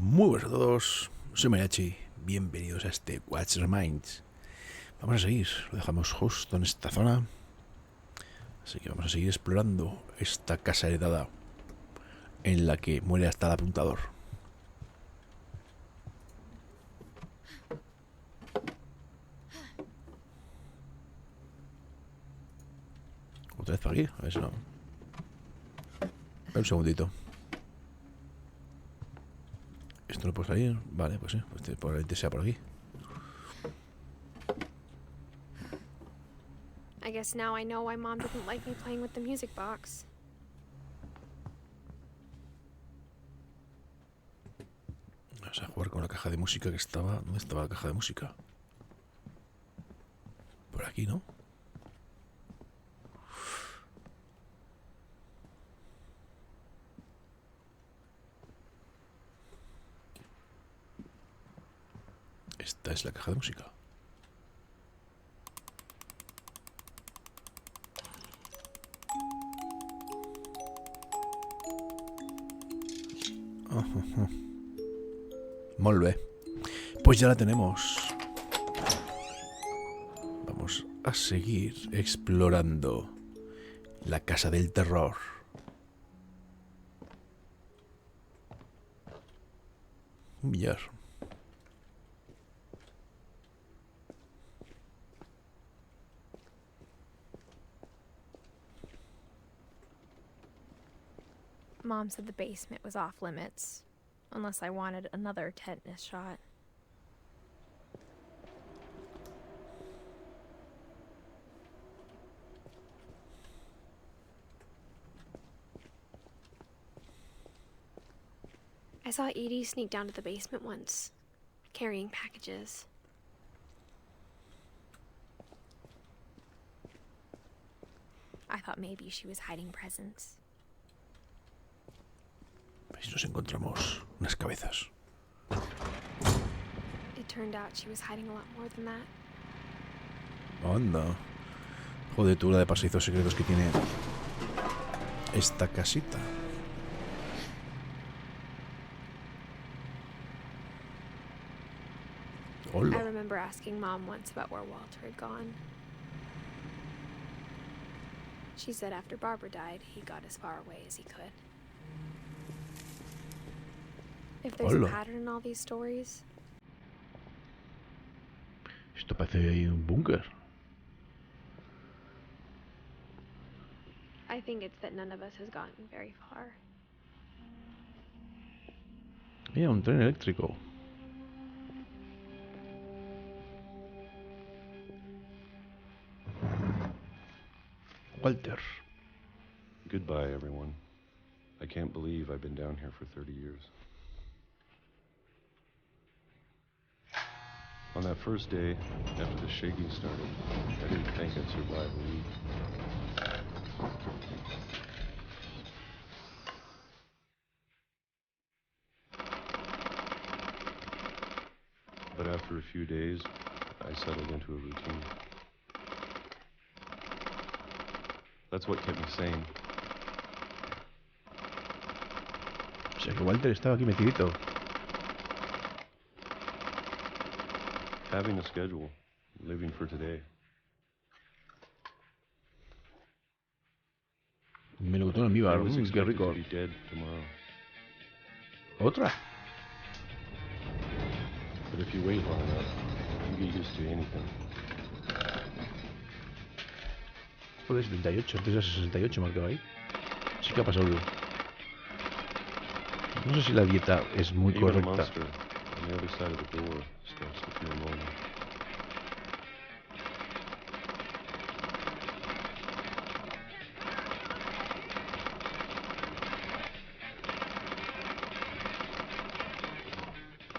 Muy buenas a todos, soy Mariatxi, bienvenidos a este What's Minds. Vamos a seguir, lo dejamos justo en esta zona. Así que vamos a seguir explorando esta casa heredada en la que muere hasta el apuntador. Otra vez para aquí, a ver si no. Un segundito. ¿Esto no puede salir? Vale, pues sí, pues probablemente sea por aquí. I guess now I know why Mom didn't like me playing with the music box. Vamos a jugar con la caja de música que estaba... ¿Dónde estaba la caja de música? Por aquí, ¿no? Esta es la caja de música. Molt bé. Pues ya la tenemos. Vamos a seguir explorando la casa del terror. Un billar. Mom said the basement was off limits, unless I wanted another tetanus shot. I saw Edie sneak down to the basement once, carrying packages. I thought maybe she was hiding presents. Si nos encontramos unas cabezas. It turned out she was hiding a lot more than that. Anda. Joder, tú la de pasadizos secretos que tiene esta casita. Hola. I remember asking Mom once about where Walter had gone. She said after Barbara died, he got as far away as he could. If there's a pattern in all these stories. Esto parece ahí un búnker. I think it's that none of us has gotten very far. Mira, un tren eléctrico. Walter. Goodbye, everyone. I can't believe I've been down here for 30 years. On that first day, after the shaking started, I didn't think I'd survive a week. But after a few days, I settled into a routine. That's what kept me sane. O sea que Walter estaba aquí metidito. Having a schedule, living for today. Melocotón en viva, I was qué expected rico. to be dead tomorrow. ¿Otra? But if you wait long enough, you get used to anything. Joder, 78, antes era 68 marcaba ahí. Sí que ha pasado. No sé si la dieta es muy Even a correcta. monster on the other side of the door starts to feel lonely.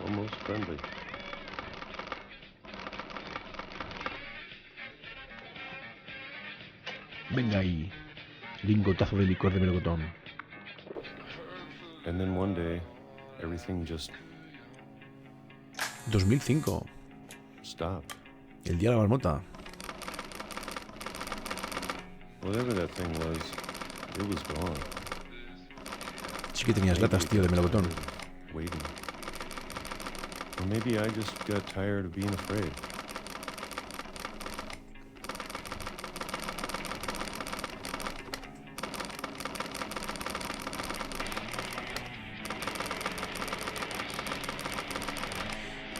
Almost friendly. Venga ahí, lingotazo de licor de melocotón. And then one day, everything just 2005, stopped. el día de la marmota. Whatever that thing was, it was gone. Sí que tenías latas, tío, de melocotón. Waiting. Or maybe I just got tired of being afraid.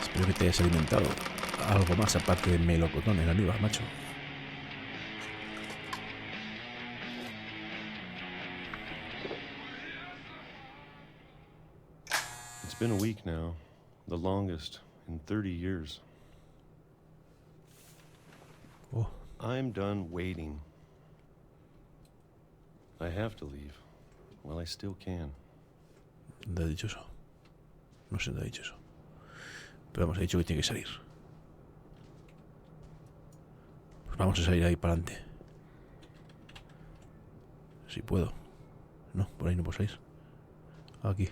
Espero que te hayas alimentado algo más aparte de melocotones, amiga, macho. It's been a week now, the longest in 30 years. Oh, I'm done waiting. I have to leave. Well, I still can. ¿dónde ha dicho eso? No sé dónde ha dicho eso. Pero vamos, ha dicho que tiene que salir. Pues vamos a salir ahí para adelante. Si puedo. No, por ahí no puedo salir. Aquí.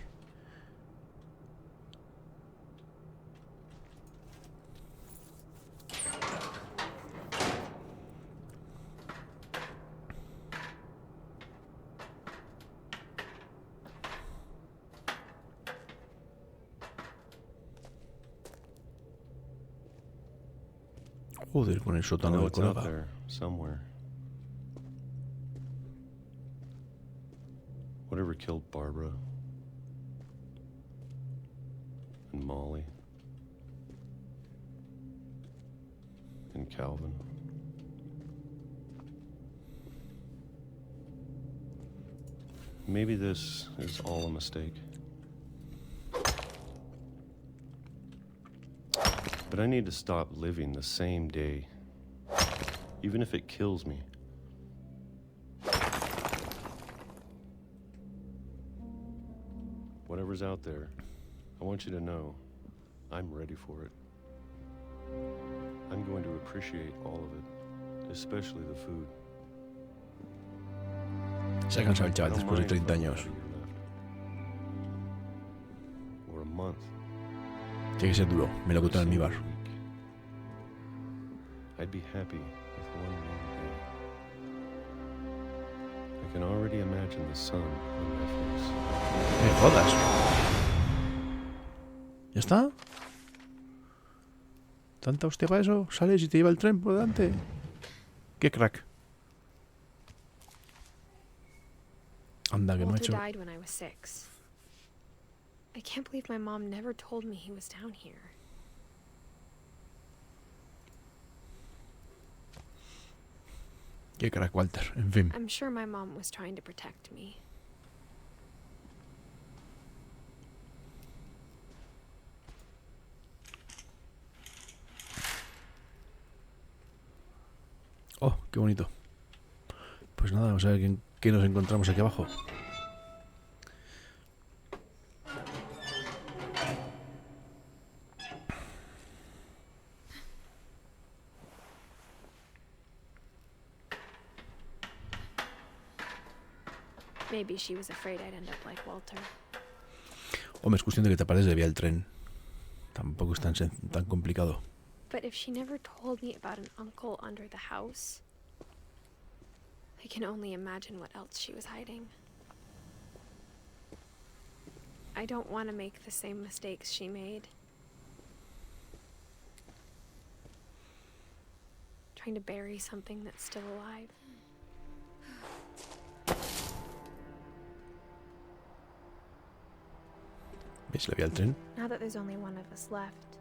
Joder, con el I sótano know del it's out colega. there somewhere. Whatever killed Barbara and Molly and Calvin. Maybe this is all a mistake. But I need to stop living the same day, even if it kills me. Whatever's out there, I want you to know I'm ready for it. I'm going to appreciate all of it, especially the food. Se ha cansado el I chaval don't después de mind 30 if I'm años. out a year left. Or a month. Tiene que ser duro. Melocotón en mi bar. I'd be happy with one more day. I can already imagine the sun on my face. ¡Me jodas! ¿Ya está? ¿Tanta hostia para eso? ¿Sales y te lleva el tren por delante? ¡Qué crack! Anda, que Walter macho. died when I was 6. I can't believe my mom never told me he was down here. ¡Qué crack, Walter! En fin. I'm sure my mom was trying to protect me. ¡Oh, qué bonito! Pues nada, vamos a ver qué nos encontramos aquí abajo. Maybe she was afraid I'd end up like Walter. Hombre, es cuestión de que te pares de vía el tren. Tampoco es tan complicado. But if she never told me about an uncle under the house, I can only imagine what else she was hiding. I don't want to make the same mistakes she made. Trying to bury something that's still alive. ¿Ves la vía al tren? Now that there's only one of us left,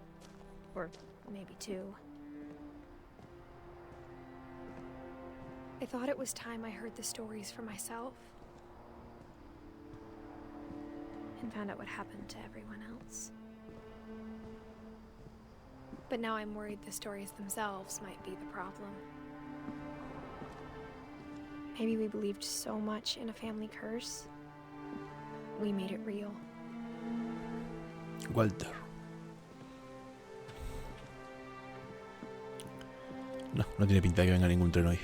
or maybe two, I thought it was time I heard the stories for myself and found out what happened to everyone else. But now I'm worried the stories themselves might be the problem. Maybe we believed so much in a family curse, we made it real. Walter. No, no tiene pinta de que venga ningún tren hoy.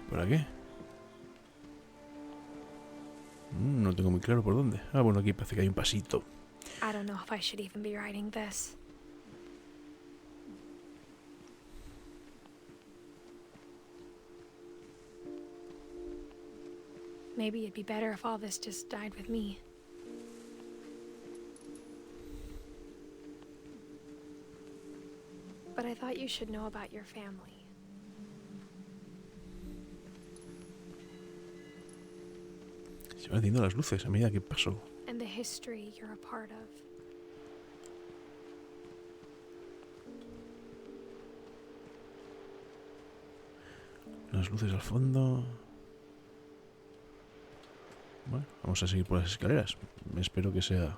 ¿Por aquí? No tengo muy claro por dónde. Ah, bueno, aquí parece que hay un pasito. I don't know if I should even be writing this. Maybe it'd be better if all this just died with me. But I thought you should know about your family. Se van encendiendo las luces a medida que paso. And the history you're a part of. Las luces al fondo. Bueno, vamos a seguir por las escaleras. Espero que sea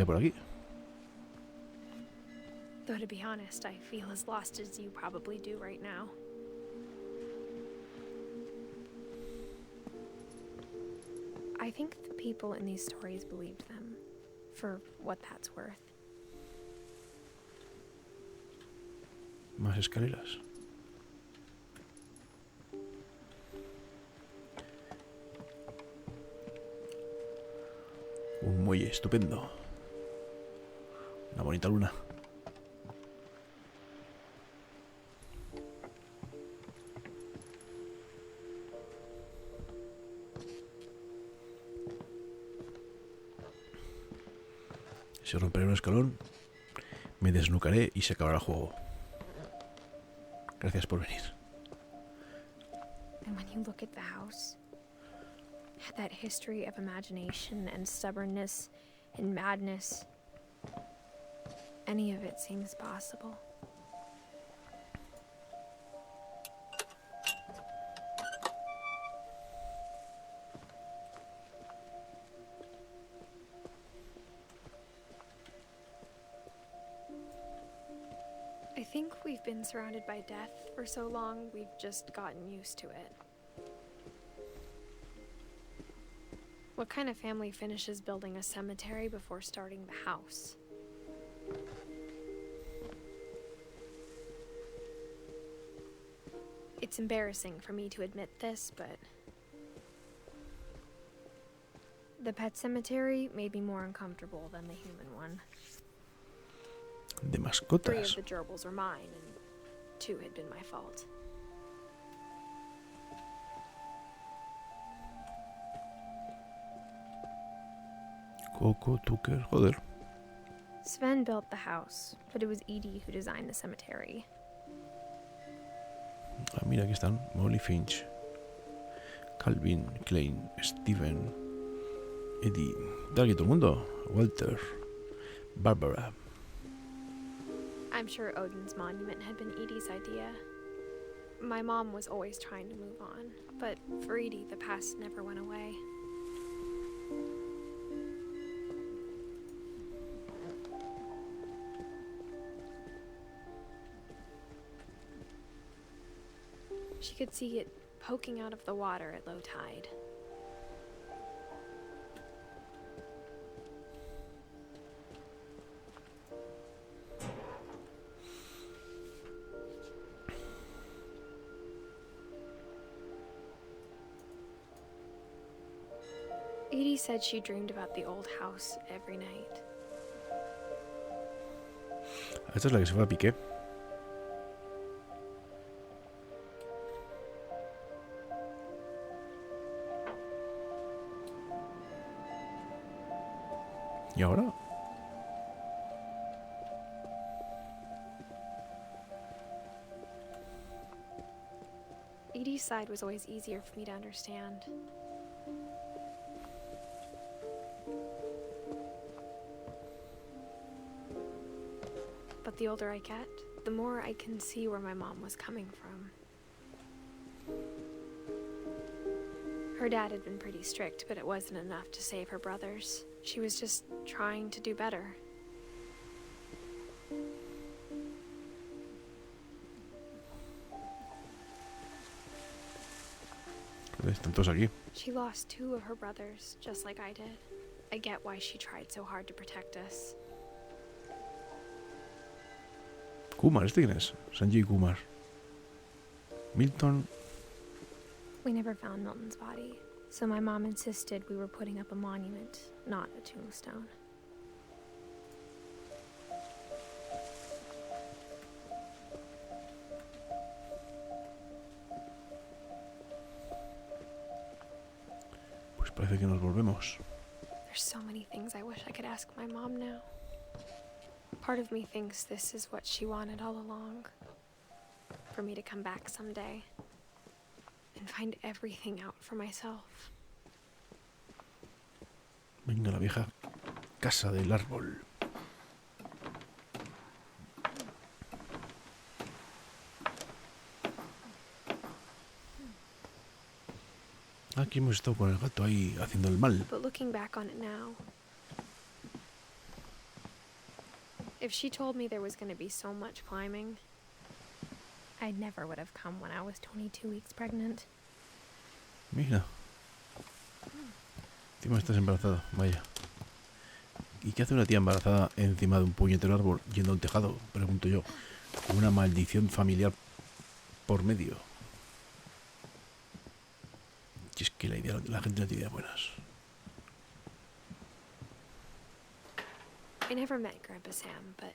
por aquí. Though to be honest, I feel as lost as you probably do right now. I think the people in these stories believed them, for what that's worth. Más escaleras. Un muelle estupendo. Una bonita luna. Si romperé un escalón, me desnucaré y se acabará el juego. Gracias por venir. And when you look at the house, that history of imagination and stubbornness and madness, any of it seems possible. I think we've been surrounded by death for so long, we've just gotten used to it. What kind of family finishes building a cemetery before starting the house? It's embarrassing for me to admit this, but the pet cemetery made me more uncomfortable than the human one. De 3 mascotas. of the gerbils are mine, and 2 had been my fault. Coco, Tucker, joder. Sven built the house, but it was Edie who designed the cemetery. Ah, mira, aquí están. Molly Finch. Calvin, Klein, Steven, Eddie. Está aquí todo el mundo. Walter. Barbara. I'm sure Odin's monument had been Edie's idea. My mom was always trying to move on, but for Edie, the past never went away. She could see it poking out of the water at low tide. Edie said she dreamed about the old house every night. Esta es la que se fue a pique. ¿Y ahora? Edie's side was always easier for me to understand. But the older I get, the more I can see where my mom was coming from. Her dad had been pretty strict, but it wasn't enough to save her brothers. She was just trying to do better. Están todos aquí. She lost 2 of her brothers, just like I did. I get why she tried so hard to protect us. Kumar, ¿este quién es? Sanjay Kumar. Milton. We never found Milton's body, so my mom insisted we were putting up a monument, not a tombstone. Parece que nos volvemos. There's so many things I wish I could ask my mom now. Part of me thinks this is what she wanted all along. For me to come back someday and find everything out for myself. Venga, la vieja casa del árbol. Aquí hemos estado con el gato ahí haciendo el mal. But looking back on it now, if she told me there was going to be so much climbing, I never would have come when I was 22 weeks pregnant. Mira. Encima estás embarazada, vaya. ¿Y qué hace una tía embarazada encima de un puñetero árbol yendo a un tejado? Pregunto yo. Con una maldición familiar por medio. Y es que la gente no tiene ideas buenas. I never met Grandpa Sam, but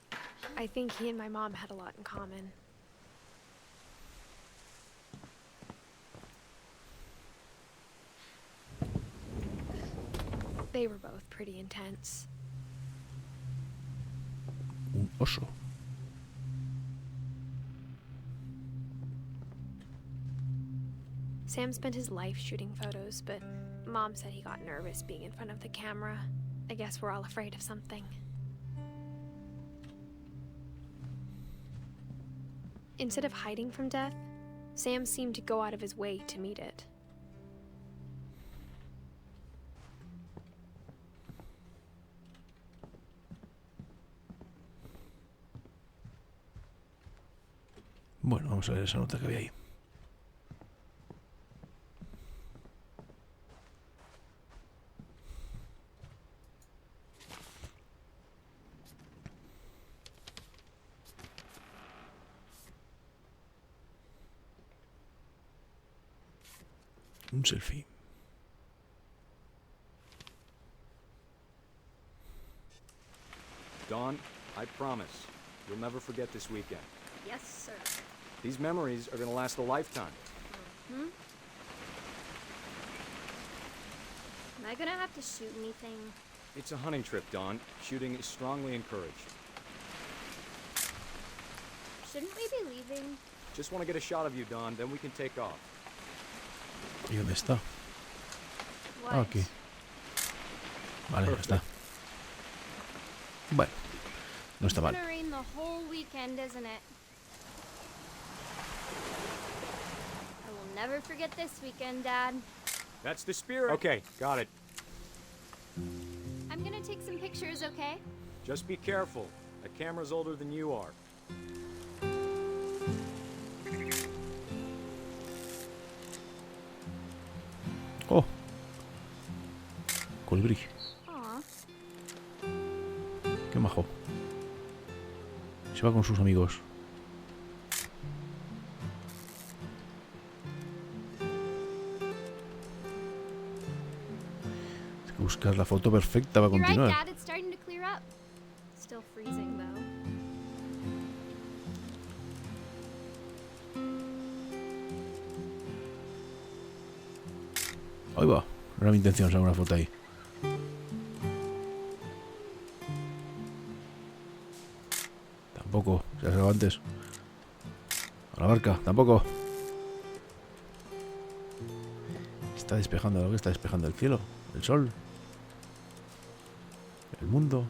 I think he and my mom had a lot in common. They were both pretty intense. Un oso. Sam spent his life shooting photos, but Mom said he got nervous being in front of the camera. I guess we're all afraid of something. Instead of hiding from death, Sam seemed to go out of his way to meet it. Bueno, vamos a ver esa nota que había ahí. Un selfie. Dawn, I promise, you'll never forget this weekend. Yes, sir. These memories are gonna last a lifetime. Am I gonna have to shoot anything? It's a hunting trip, Dawn. Shooting is strongly encouraged. Shouldn't we be leaving? Just want to get a shot of you, Dawn, then we can take off. ¿Y dónde está? What? Ah, aquí. Vale, ya está. Bueno, no está It's mal. gonna rain the whole weekend, isn't it? I will never forget this weekend, Dad. That's the spirit. Okay, got it. I'm gonna take some pictures, okay? Just be careful. That camera's older than you are. Oh. Colibrí. Aw. Qué majo. Se va con sus amigos. Hay que buscar la foto perfecta para You're right, continuar. Dad. It's starting to clear up. Still freezing, though. Ahí va. No era mi intención sacar una foto ahí. Tampoco. Se ha sacado antes. A la barca. Tampoco. Está despejando lo que está despejando el cielo. El sol. El mundo.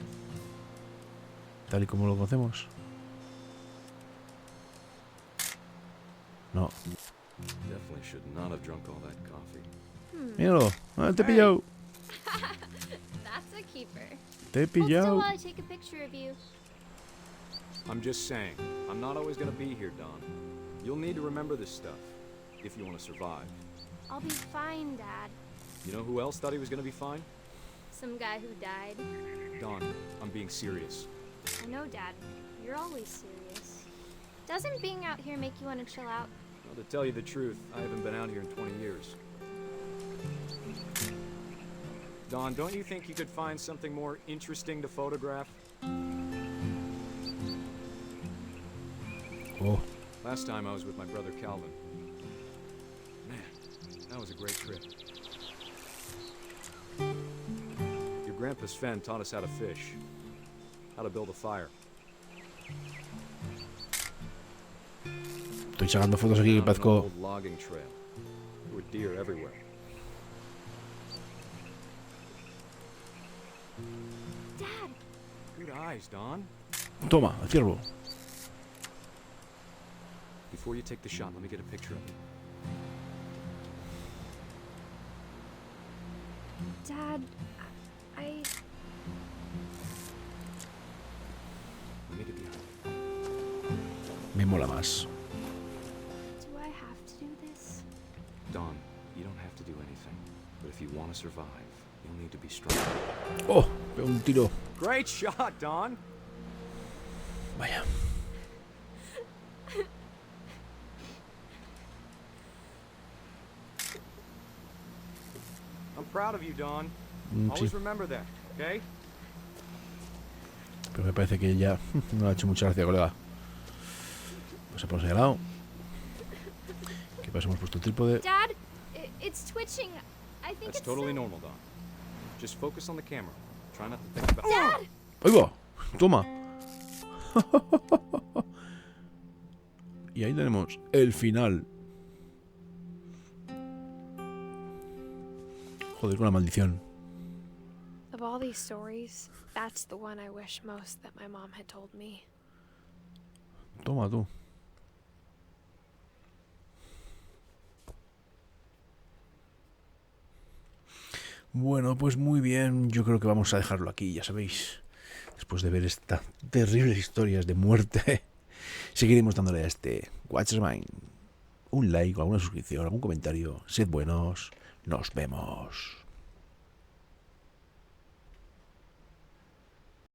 Tal y como lo conocemos. No. Definitely should not have drunk all that coffee. Míralo. Ah, te he pillado. That's a keeper. Te he Hold still pillado. while I take a picture of you. I'm just saying, I'm not always gonna be here, Dawn. You'll need to remember this stuff, if you want to survive. I'll be fine, Dad. You know who else thought he was gonna be fine? Some guy who died. Dawn, I'm being serious. I know, Dad. You're always serious. Doesn't being out here make you want to chill out? Well, to tell you the truth, I haven't been out here in 20 years. Dawn, don't you think you could find something more interesting to photograph? Oh, Last time I was with my brother Calvin. Man, that was a great trip. Grandpa Sven taught us how to fish, how to build a fire. Estoy sacando fotos aquí que Found an parezco... old logging trail. There were deer everywhere. Dad, Good eyes, Don. Toma, el ciervo. Before you take the shot, let me get a picture of it. Dad, I... Let me get behind you. Me mola más. do I have to do this? Don, you don't have to do anything. But if you want to survive, you'll need to be strong. Oh, veo un tiro. Great shot, Don! Vaya. I'm proud of you, Don. Sí, Always remember that, okay? pero me parece que ya no ha hecho mucha gracia, colega. Pues se pone de lado. ¿Qué pasa? Hemos puesto el trípode. Dad, it's twitching. I think That's it's totally some- normal, Don. Just focus on the camera. Try not to think about... Dad! ¡Ahí va! ¡Toma! Y ahí tenemos el final. Joder, con la maldición. Of all these stories, that's the one I wish most that my mom had told me. Toma tú. Bueno, pues muy bien. Yo creo que vamos a dejarlo aquí, ya sabéis. Después de ver estas terribles historias de muerte, seguiremos dándole a este What's Mine un like o alguna suscripción, algún comentario. Sed buenos. Nos vemos.